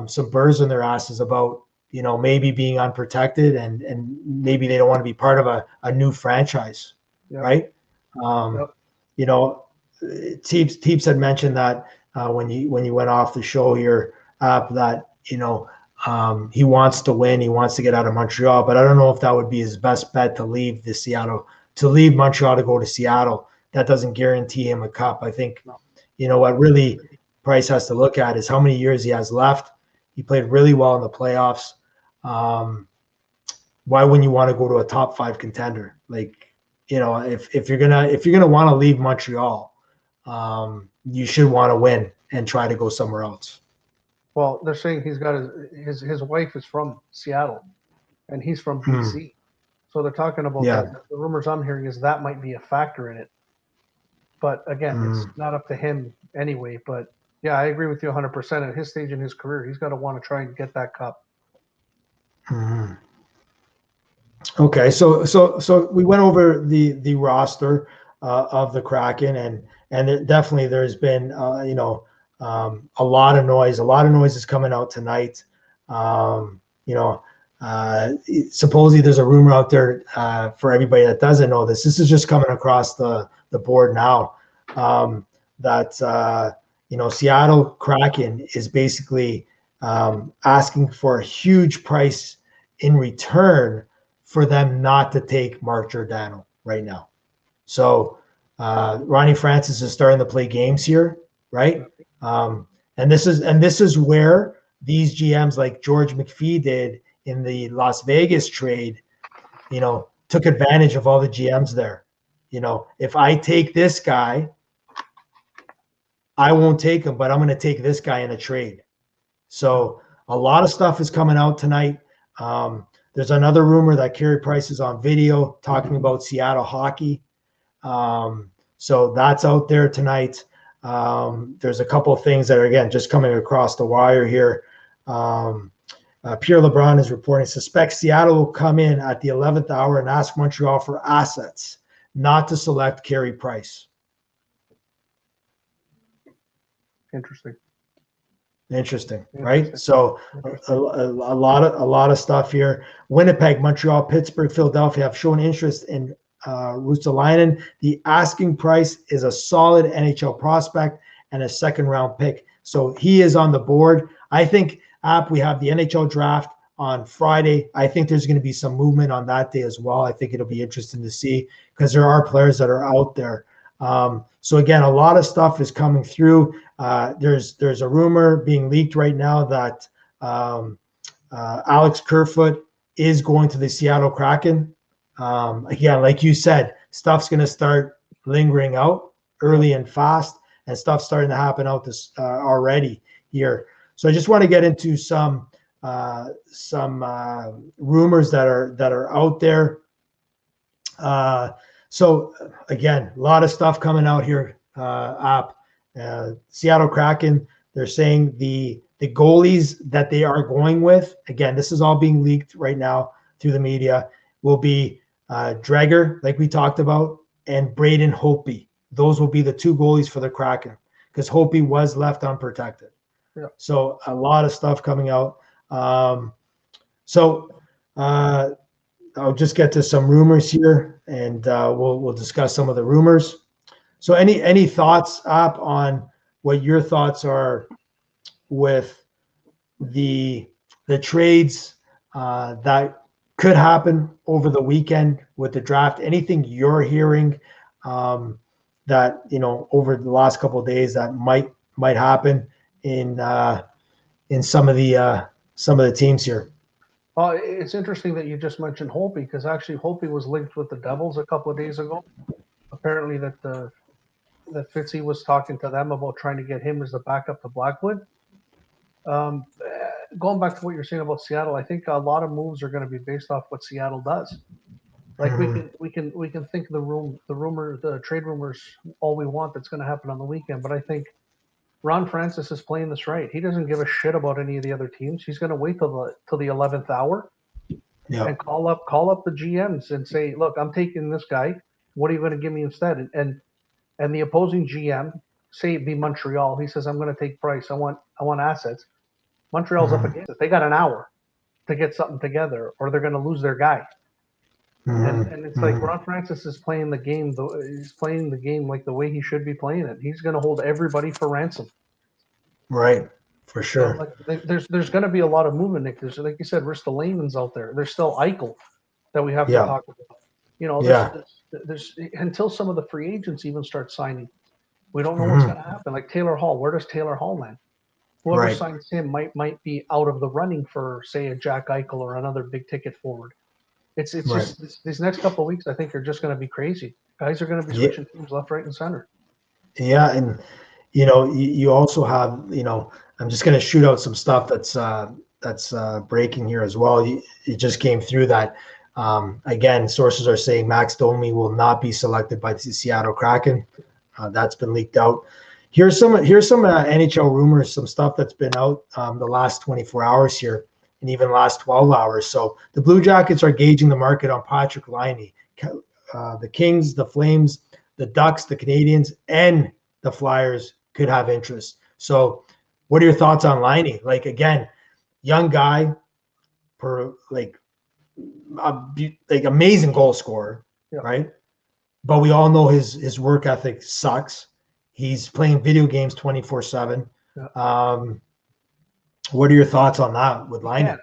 some burrs in their asses about, maybe being unprotected and maybe they don't want to be part of a new franchise, right? Teeps had mentioned that when you went off the show here, that he wants to win, he wants to get out of Montreal, but I don't know if that would be his best bet to leave Montreal to go to Seattle. That doesn't guarantee him a cup. I think what really Price has to look at is how many years he has left. He played really well in the playoffs. Why wouldn't you want to go to a top 5 contender? If you're gonna want to leave Montreal, you should want to win and try to go somewhere else. Well, they're saying he's got his wife is from Seattle, and he's from BC, so they're talking about that. The rumors I'm hearing is that might be a factor in it, but again, it's not up to him anyway. But yeah, I agree with you 100%. At his stage in his career, he's got to want to try and get that cup. Mm-hmm. Okay, so we went over the roster of the Kraken, and definitely there's been a lot of noise. A lot of noise is coming out tonight. Supposedly there's a rumor out there for everybody that doesn't know this. This is just coming across the board now that Seattle Kraken is basically asking for a huge price in return for them not to take Mark Giordano right now. So Ronnie Francis is starting to play games here, right? And this is where these GMs like George McPhee did in the Las Vegas trade, took advantage of all the GMs there. If I take this guy, I won't take him, but I'm going to take this guy in a trade. So a lot of stuff is coming out tonight. There's another rumor that Carey Price is on video talking about Seattle hockey. So that's out there tonight. There's a couple of things that are, again, just coming across the wire here. Pierre LeBrun is reporting, suspects Seattle will come in at the 11th hour and ask Montreal for assets, not to select Carey Price. Interesting, right? So a lot of stuff here. Winnipeg, Montreal, Pittsburgh, Philadelphia have shown interest in Ruotsalainen. The asking price is a solid NHL prospect and a second-round pick. So he is on the board. I think we have the NHL draft on Friday. I think there's going to be some movement on that day as well. I think it'll be interesting to see because there are players that are out there. So again, a lot of stuff is coming through. There's a rumor being leaked right now that Alex Kerfoot is going to the Seattle Kraken. Again, like you said, stuff's going to start lingering out early and fast, and stuff's starting to happen out this already here. So I just want to get into some rumors that are out there. So again, a lot of stuff coming out here. Seattle Kraken, they're saying the goalies that they are going with, again, this is all being leaked right now through the media, will be Dreger, like we talked about, and Braden Holtby. Those will be the two goalies for the Kraken because Holtby was left unprotected. Yeah. So a lot of stuff coming out. I'll just get to some rumors here, and we'll discuss some of the rumors. So any thoughts up on what your thoughts are with the trades that could happen over the weekend with the draft? Anything you're hearing that over the last couple of days that might happen in some of the teams here? It's interesting that you just mentioned Holtby because actually Holtby was linked with the Devils a couple of days ago. Apparently that Fitzy was talking to them about trying to get him as the backup to Blackwood. Going back to what you're saying about Seattle, I think a lot of moves are going to be based off what Seattle does. Like we can think the trade rumors all we want that's going to happen on the weekend, but I think Ron Francis is playing this right. He doesn't give a shit about any of the other teams. He's going to wait till the 11th hour and call up the GMs and say, "Look, I'm taking this guy. What are you going to give me instead?" And the opposing GM, say it be Montreal, he says, "I'm going to take Price. I want assets." Montreal's up against it. They got an hour to get something together, or they're going to lose their guy. And it's like Ron Francis is playing the game. He's playing the game like the way he should be playing it. He's going to hold everybody for ransom. Right, for sure. So like, there's going to be a lot of movement, Nick. There's, like you said, Ristolainen's out there. There's still Eichel that we have to talk about. There's until some of the free agents even start signing, we don't know what's going to happen. Like Taylor Hall, where does Taylor Hall land? Whoever signs him might be out of the running for, say, a Jack Eichel or another big ticket forward. It's just these next couple of weeks, I think, are just going to be crazy. Guys are going to be switching teams left, right, and center. Yeah, and you also have I'm just going to shoot out some stuff that's breaking here as well. It just came through that again. Sources are saying Max Domi will not be selected by the Seattle Kraken. That's been leaked out. Here's some NHL rumors, some stuff that's been out the last 24 hours here, and even last 12 hours. So the Blue Jackets are gauging the market on Patrik Laine. The Kings, the Flames, the Ducks, the Canadians, and the Flyers could have interest. So what are your thoughts on Laine? Like, again, young guy, amazing goal scorer, right? But we all know his work ethic sucks. He's playing video games 24/7. What are your thoughts on that with Laine? Yeah.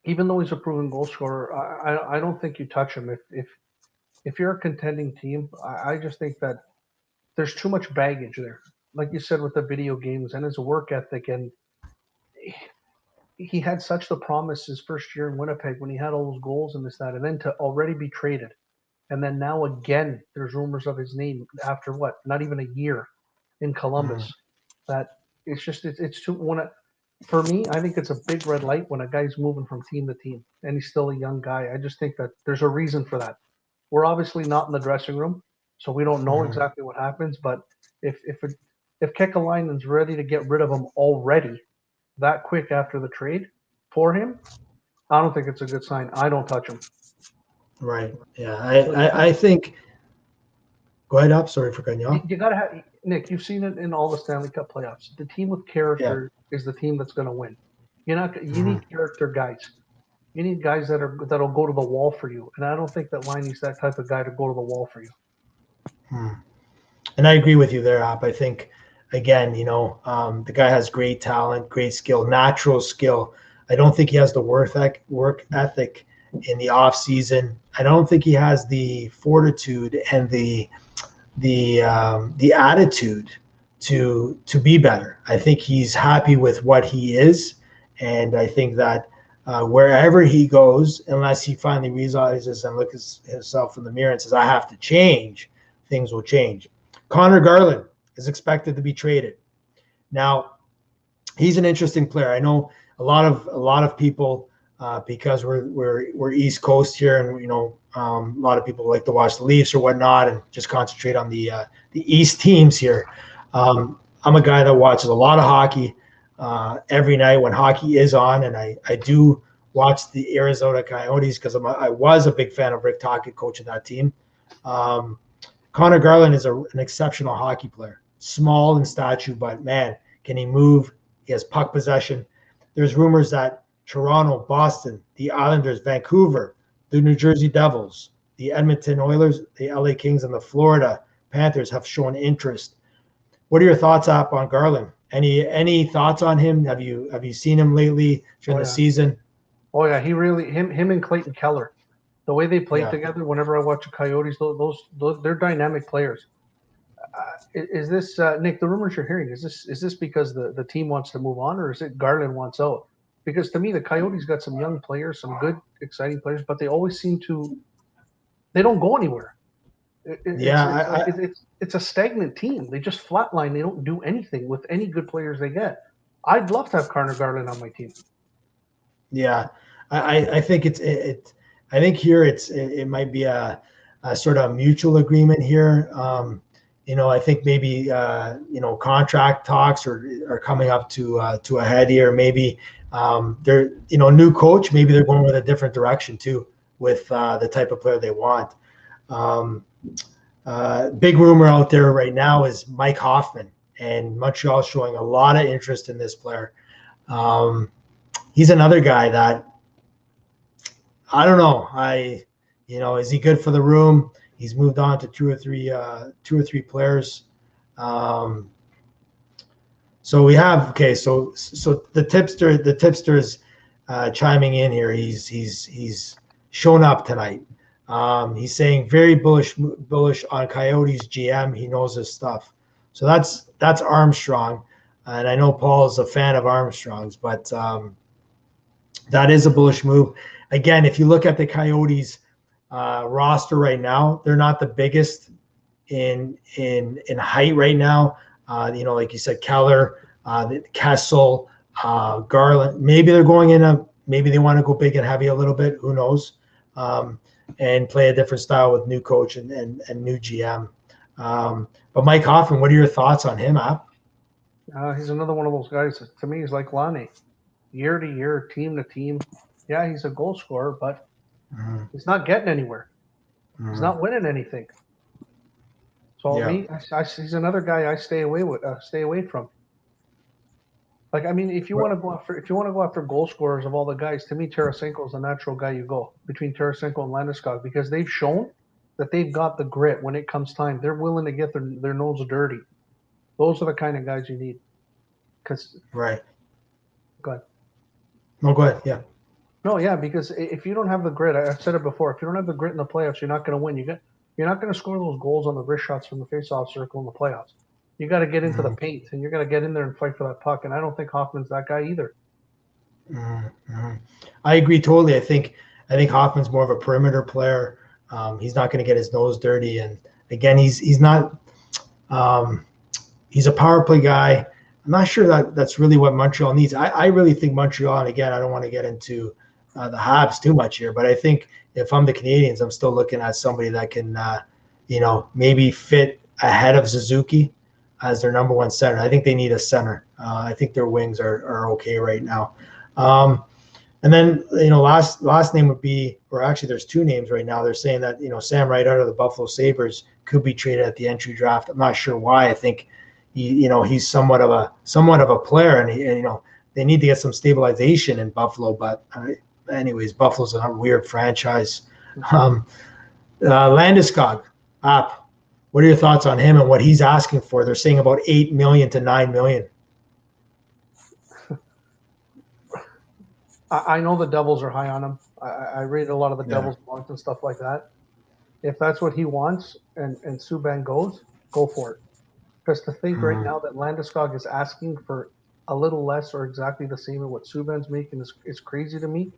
Even though he's a proven goal scorer, I don't think you touch him. If you're a contending team, I just think that there's too much baggage there. Like you said, with the video games and his work ethic, and he had such the promise his first year in Winnipeg when he had all those goals and this, that, and then to already be traded. And then now again, there's rumors of his name after what? Not even a year in Columbus. That it's too. For me, I think it's a big red light when a guy's moving from team to team and he's still a young guy. I just think that there's a reason for that. We're obviously not in the dressing room, so we don't know exactly what happens. But if Kekalainen's ready to get rid of him already that quick after the trade for him, I don't think it's a good sign. I don't touch him. Right. Yeah. I think. Go ahead, up. Sorry for cutting you off. You got to have, Nick. You've seen it in all the Stanley Cup playoffs. The team with character is the team that's going to win. You need character guys. You need guys that'll go to the wall for you. And I don't think that Laine's that type of guy to go to the wall for you. And I agree with you there, Op. I think, again, the guy has great talent, great skill, natural skill. I don't think he has the work ethic in the off season. I don't think he has the fortitude and the attitude to be better. I think he's happy with what he is, and I think that wherever he goes, unless he finally realizes and looks at himself in the mirror and says, "I have to change," things will change. Connor Garland is expected to be traded. Now, he's an interesting player. I know a lot of people because we're East Coast here, and a lot of people like to watch the Leafs or whatnot, and just concentrate on the East teams here. I'm a guy that watches a lot of hockey every night when hockey is on, and I do watch the Arizona Coyotes because I was a big fan of Rick Tocchet coaching that team. Connor Garland is an exceptional hockey player, small in stature, but man, can he move? He has puck possession. There's rumors that Toronto, Boston, the Islanders, Vancouver, the New Jersey Devils, the Edmonton Oilers, the LA Kings, and the Florida Panthers have shown interest. What are your thoughts up on Garland? Any thoughts on him? Have you seen him lately during the season? Oh yeah, him and Clayton Keller, the way they played together. Whenever I watch the Coyotes, those they're dynamic players. Is this Nick? The rumors you're hearing, is this because the team wants to move on, or is it Garland wants out? Because to me, the Coyotes got some young players, some good, exciting players, but they always seem to they don't go anywhere. It's a stagnant team. They just flatline. They don't do anything with any good players they get. I'd love to have Connor Garland on my team. Yeah, I think I think here it might be a sort of mutual agreement here. I think maybe contract talks are coming up to a head here. Maybe they're new coach. Maybe they're going with a different direction too with the type of player they want. Big rumor out there right now is Mike Hoffman, and Montreal showing a lot of interest in this player. He's another guy that I don't know. Is he good for the room? He's moved on to two or three players. So we have So the tipster is chiming in here. He's shown up tonight. He's saying very bullish on Coyotes GM. He knows his stuff. So that's Armstrong, and I know Paul is a fan of Armstrong's, but that is a bullish move. Again, if you look at the Coyotes roster right now, they're not the biggest in height right now. Like you said, Keller, Kessel, Garland. Maybe they're going maybe they want to go big and heavy a little bit. Who knows? And play a different style with new coach and new GM. But Mike Hoffman, what are your thoughts on him, App? He's another one of those guys. To me, he's like Lonnie, year to year, team to team. Yeah, he's a goal scorer, but he's not getting anywhere. He's not winning anything. So he's another guy I stay away from. Like, I mean, if you want to go after goal scorers of all the guys, to me, Tarasenko is the natural guy you go between Tarasenko and Landeskog, because they've shown that they've got the grit when it comes time. They're willing to get their nose dirty. Those are the kind of guys you need. Right. Go ahead. No, go ahead. Yeah. No, yeah, because if you don't have the grit, I've said it before, if you don't have the grit in the playoffs, you're not going to win. You're not going to score those goals on the wrist shots from the faceoff circle in the playoffs. You got to get into the paint, and you're going to get in there and fight for that puck. And I don't think Hoffman's that guy either. I agree totally. I think Hoffman's more of a perimeter player. He's not going to get his nose dirty, and again, he's not. He's a power play guy. I'm not sure that's really what Montreal needs. I really think Montreal, and again, I don't want to get into the Habs too much here, but I think if I'm the Canadians, I'm still looking at somebody that can, maybe fit ahead of Suzuki as their number one center. I think they need a center. I think their wings are okay right now. And then, last name would be, or actually there's two names right now. They're saying that, Sam Wright out of the Buffalo Sabres could be traded at the entry draft. I'm not sure why. I think he's somewhat of a player, and they need to get some stabilization in Buffalo. But anyways, Buffalo's a weird franchise. Landeskog, what are your thoughts on him and what he's asking for? They're saying about $8 million to $9 million. I know the Devils are high on him. I read a lot of the Devils blogs and stuff like that. If that's what he wants and Subban goes, go for it. Because to think right now that Landeskog is asking for a little less or exactly the same as what Subban's making is crazy to me.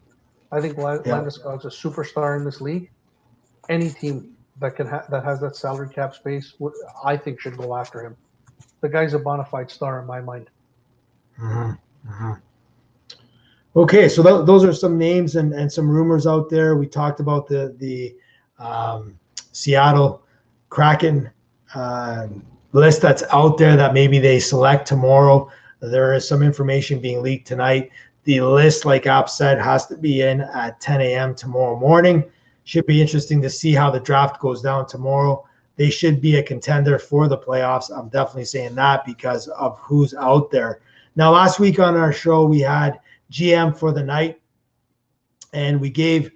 I think Landeskog's a superstar in this league. Any team that has that salary cap space, I think should go after him. The guy's a bona fide star in my mind. Mhm, mhm. Okay, so those are some names and some rumors out there. We talked about the Seattle Kraken uh, list that's out there that maybe they select tomorrow. There is some information being leaked tonight. The list, like App said, has to be in at 10 a.m. tomorrow morning. Should be interesting to see how the draft goes down tomorrow. They should be a contender for the playoffs. I'm definitely saying that because of who's out there. Now, last week on our show, we had GM for the night, and we gave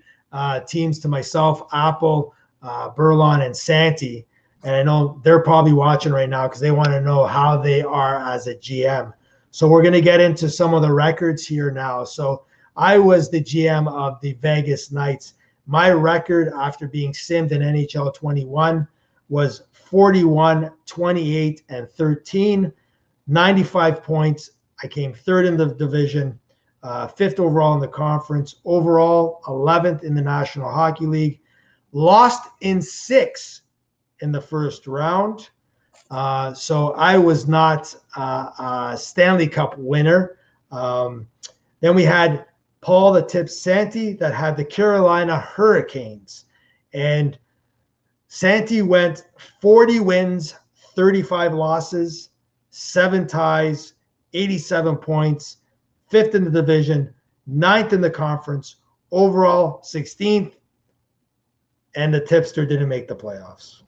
teams to myself, Apple, Burlon, and Santi. And I know they're probably watching right now because they want to know how they are as a GM. So we're going to get into some of the records here now. So I was the GM of the Vegas Knights. My record after being simmed in NHL 21 was 41, 28, and 13, 95 points. I came third in the division, fifth overall in the conference, overall 11th in the National Hockey League, lost in 6 in the first round. So I was not a Stanley Cup winner. Then we had Paul the Tip Santi that had the Carolina Hurricanes. And Santi went 40 wins, 35 losses, 7 ties, 87 points, 5th in the division, 9th in the conference, overall 16th, and the tipster didn't make the playoffs.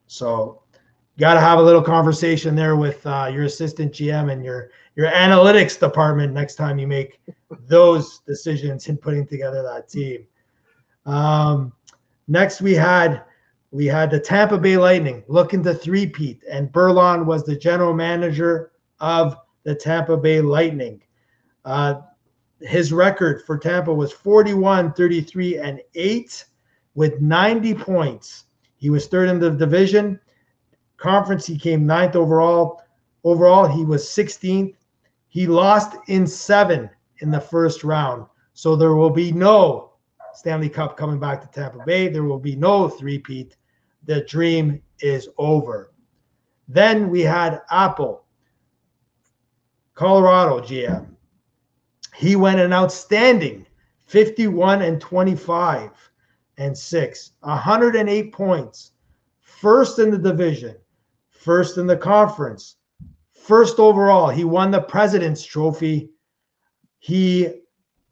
So got to have a little conversation there with your assistant GM and your analytics department next time you make those decisions in putting together that team. Next, we had the Tampa Bay Lightning looking to three-peat, and Burlon was the general manager of the Tampa Bay Lightning. His record for Tampa was 41, 33, and 8 with 90 points. He was third in the division. Conference, he came 9th overall. Overall, he was 16th. He lost in 7 in the first round. So there will be no Stanley Cup coming back to Tampa Bay. There will be no three-peat. The dream is over. Then we had Apple, Colorado GM. He went an outstanding 51 and 25 and 6, 108 points. First in the division, first in the conference, first overall. He won the President's Trophy. He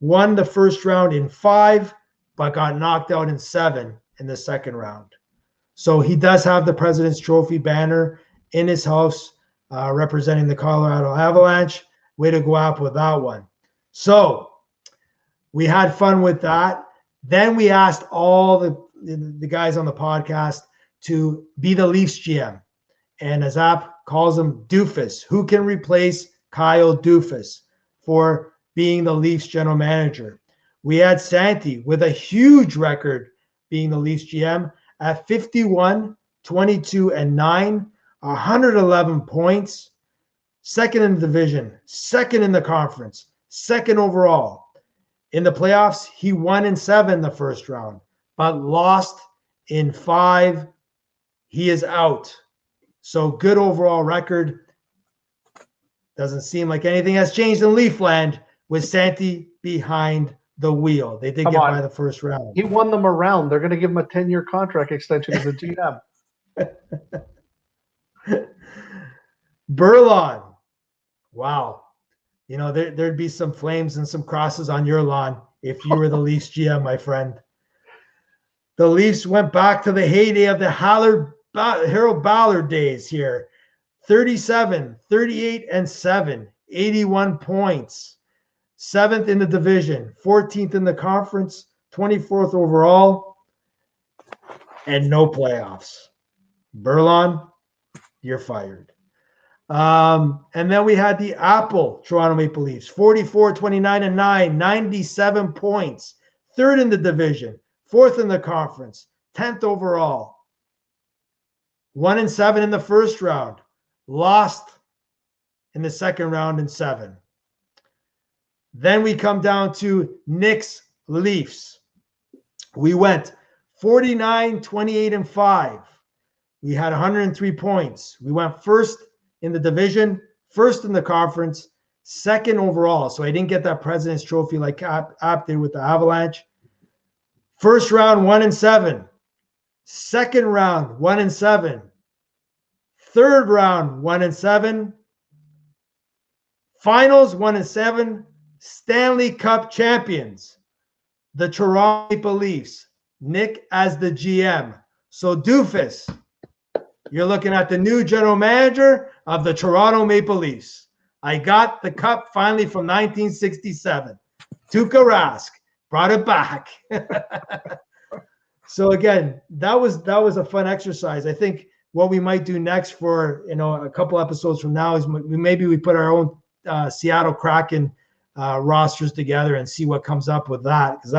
won the first round in 5, but got knocked out in 7 in the second round. So he does have the President's Trophy banner in his house, representing the Colorado Avalanche. Way to go out with that one. So we had fun with that. Then we asked all the guys on the podcast to be the Leafs GM. And as App calls him, Doofus. Who can replace Kyle Doofus for being the Leafs general manager? We had Santi with a huge record being the Leafs GM at 51, 22, and 9, 111 points, second in the division, second in the conference, second overall. In the playoffs, he won in 7 the first round, but lost in 5. He is out. So good overall record. Doesn't seem like anything has changed in Leafland with Santi behind the wheel. They did get by the first round. He won them a round. They're going to give him a 10-year contract extension as a GM. Burlon. Wow. You know, there'd be some flames and some crosses on your lawn if you were the Leafs GM, my friend. The Leafs went back to the heyday of the Harold Ballard days here. 37, 38, and 7, 81 points. 7th in the division, 14th in the conference, 24th overall, and no playoffs. Burlon, you're fired. And then we had the Apple Toronto Maple Leafs, 44, 29, and 9, 97 points. 3rd in the division, 4th in the conference, 10th overall. 1 and 7 in the first round, lost in the second round in 7. Then we come down to Knicks Leafs. We went 49, 28, and 5. We had 103 points. We went first in the division, first in the conference, second overall. So I didn't get that President's Trophy like App did with the Avalanche. First round, 1-7. Second round, 1-7. Third round, 1-7. Finals, 1-7. Stanley Cup champions, the Toronto Maple Leafs. Nick as the GM. So Doofus, you're looking at the new general manager of the Toronto Maple Leafs. I got the cup finally from 1967. Tuukka Rask brought it back. So again, that was a fun exercise. I think what we might do next for a couple episodes from now is maybe we put our own Seattle Kraken rosters together and see what comes up with that, because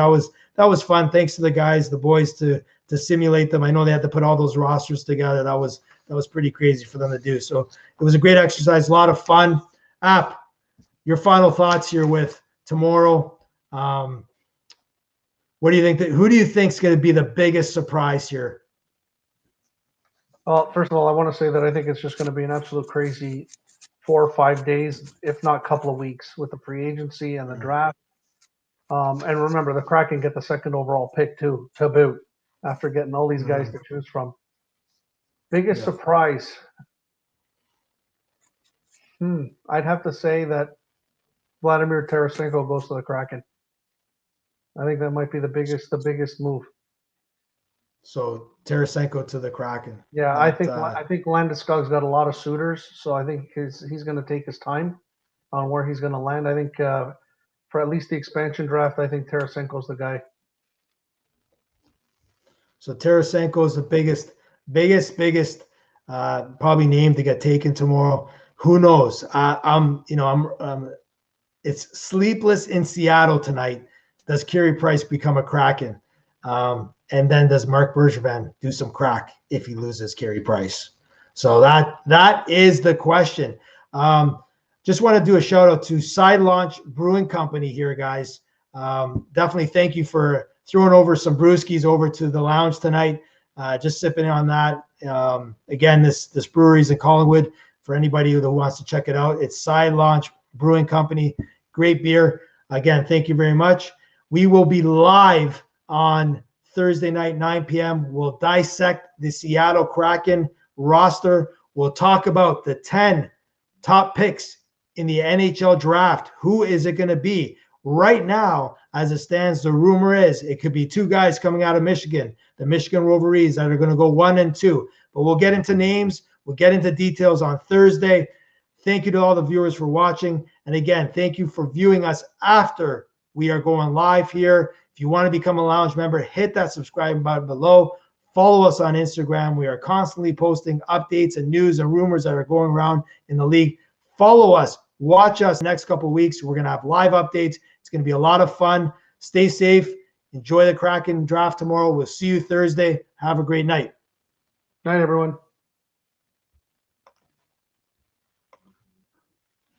that was fun. Thanks to the guys, the boys, to simulate them. I know they had to put all those rosters together. That was pretty crazy for them to do. So it was a great exercise, a lot of fun. App, your final thoughts here with tomorrow. What do you think? Who do you think is going to be the biggest surprise here? Well, first of all, I want to say that I think it's just going to be an absolute crazy 4 or 5 days, if not a couple of weeks, with the free agency and the draft. And remember, the Kraken get the second overall pick too, to boot, after getting all these guys to choose from. Biggest surprise. I'd have to say that Vladimir Tarasenko goes to the Kraken. I think that might be the biggest move. So Tarasenko to the Kraken. Yeah, I think Landeskog's got a lot of suitors, so I think he's going to take his time on where he's going to land. I think for at least the expansion draft, I think Tarasenko's the guy. So Tarasenko is the biggest probably name to get taken tomorrow. Who knows? It's sleepless in Seattle tonight. Does Carey Price become a Kraken? And then does Marc Bergevin do some crack if he loses Carey Price? So that is the question. Just want to do a shout out to Side Launch Brewing Company here, guys. Definitely thank you for throwing over some brewskis over to the lounge tonight. Just sipping on that. Again, this brewery is in Collingwood. For anybody who wants to check it out, it's Side Launch Brewing Company. Great beer. Again, thank you very much. We will be live on Thursday night, 9 p.m. We'll dissect the Seattle Kraken roster. We'll talk about the 10 top picks in the NHL draft. Who is it going to be? Right now, as it stands, the rumor is it could be 2 guys coming out of Michigan, the Michigan Wolverines, that are going to go 1 and 2. But we'll get into names. We'll get into details on Thursday. Thank you to all the viewers for watching. And again, thank you for viewing us after we are going live here. If you want to become a lounge member, hit that subscribe button below. Follow us on Instagram. We are constantly posting updates and news and rumors that are going around in the league. Follow us. Watch us next couple of weeks. We're going to have live updates. It's going to be a lot of fun. Stay safe. Enjoy the Kraken draft tomorrow. We'll see you Thursday. Have a great night. Night, everyone.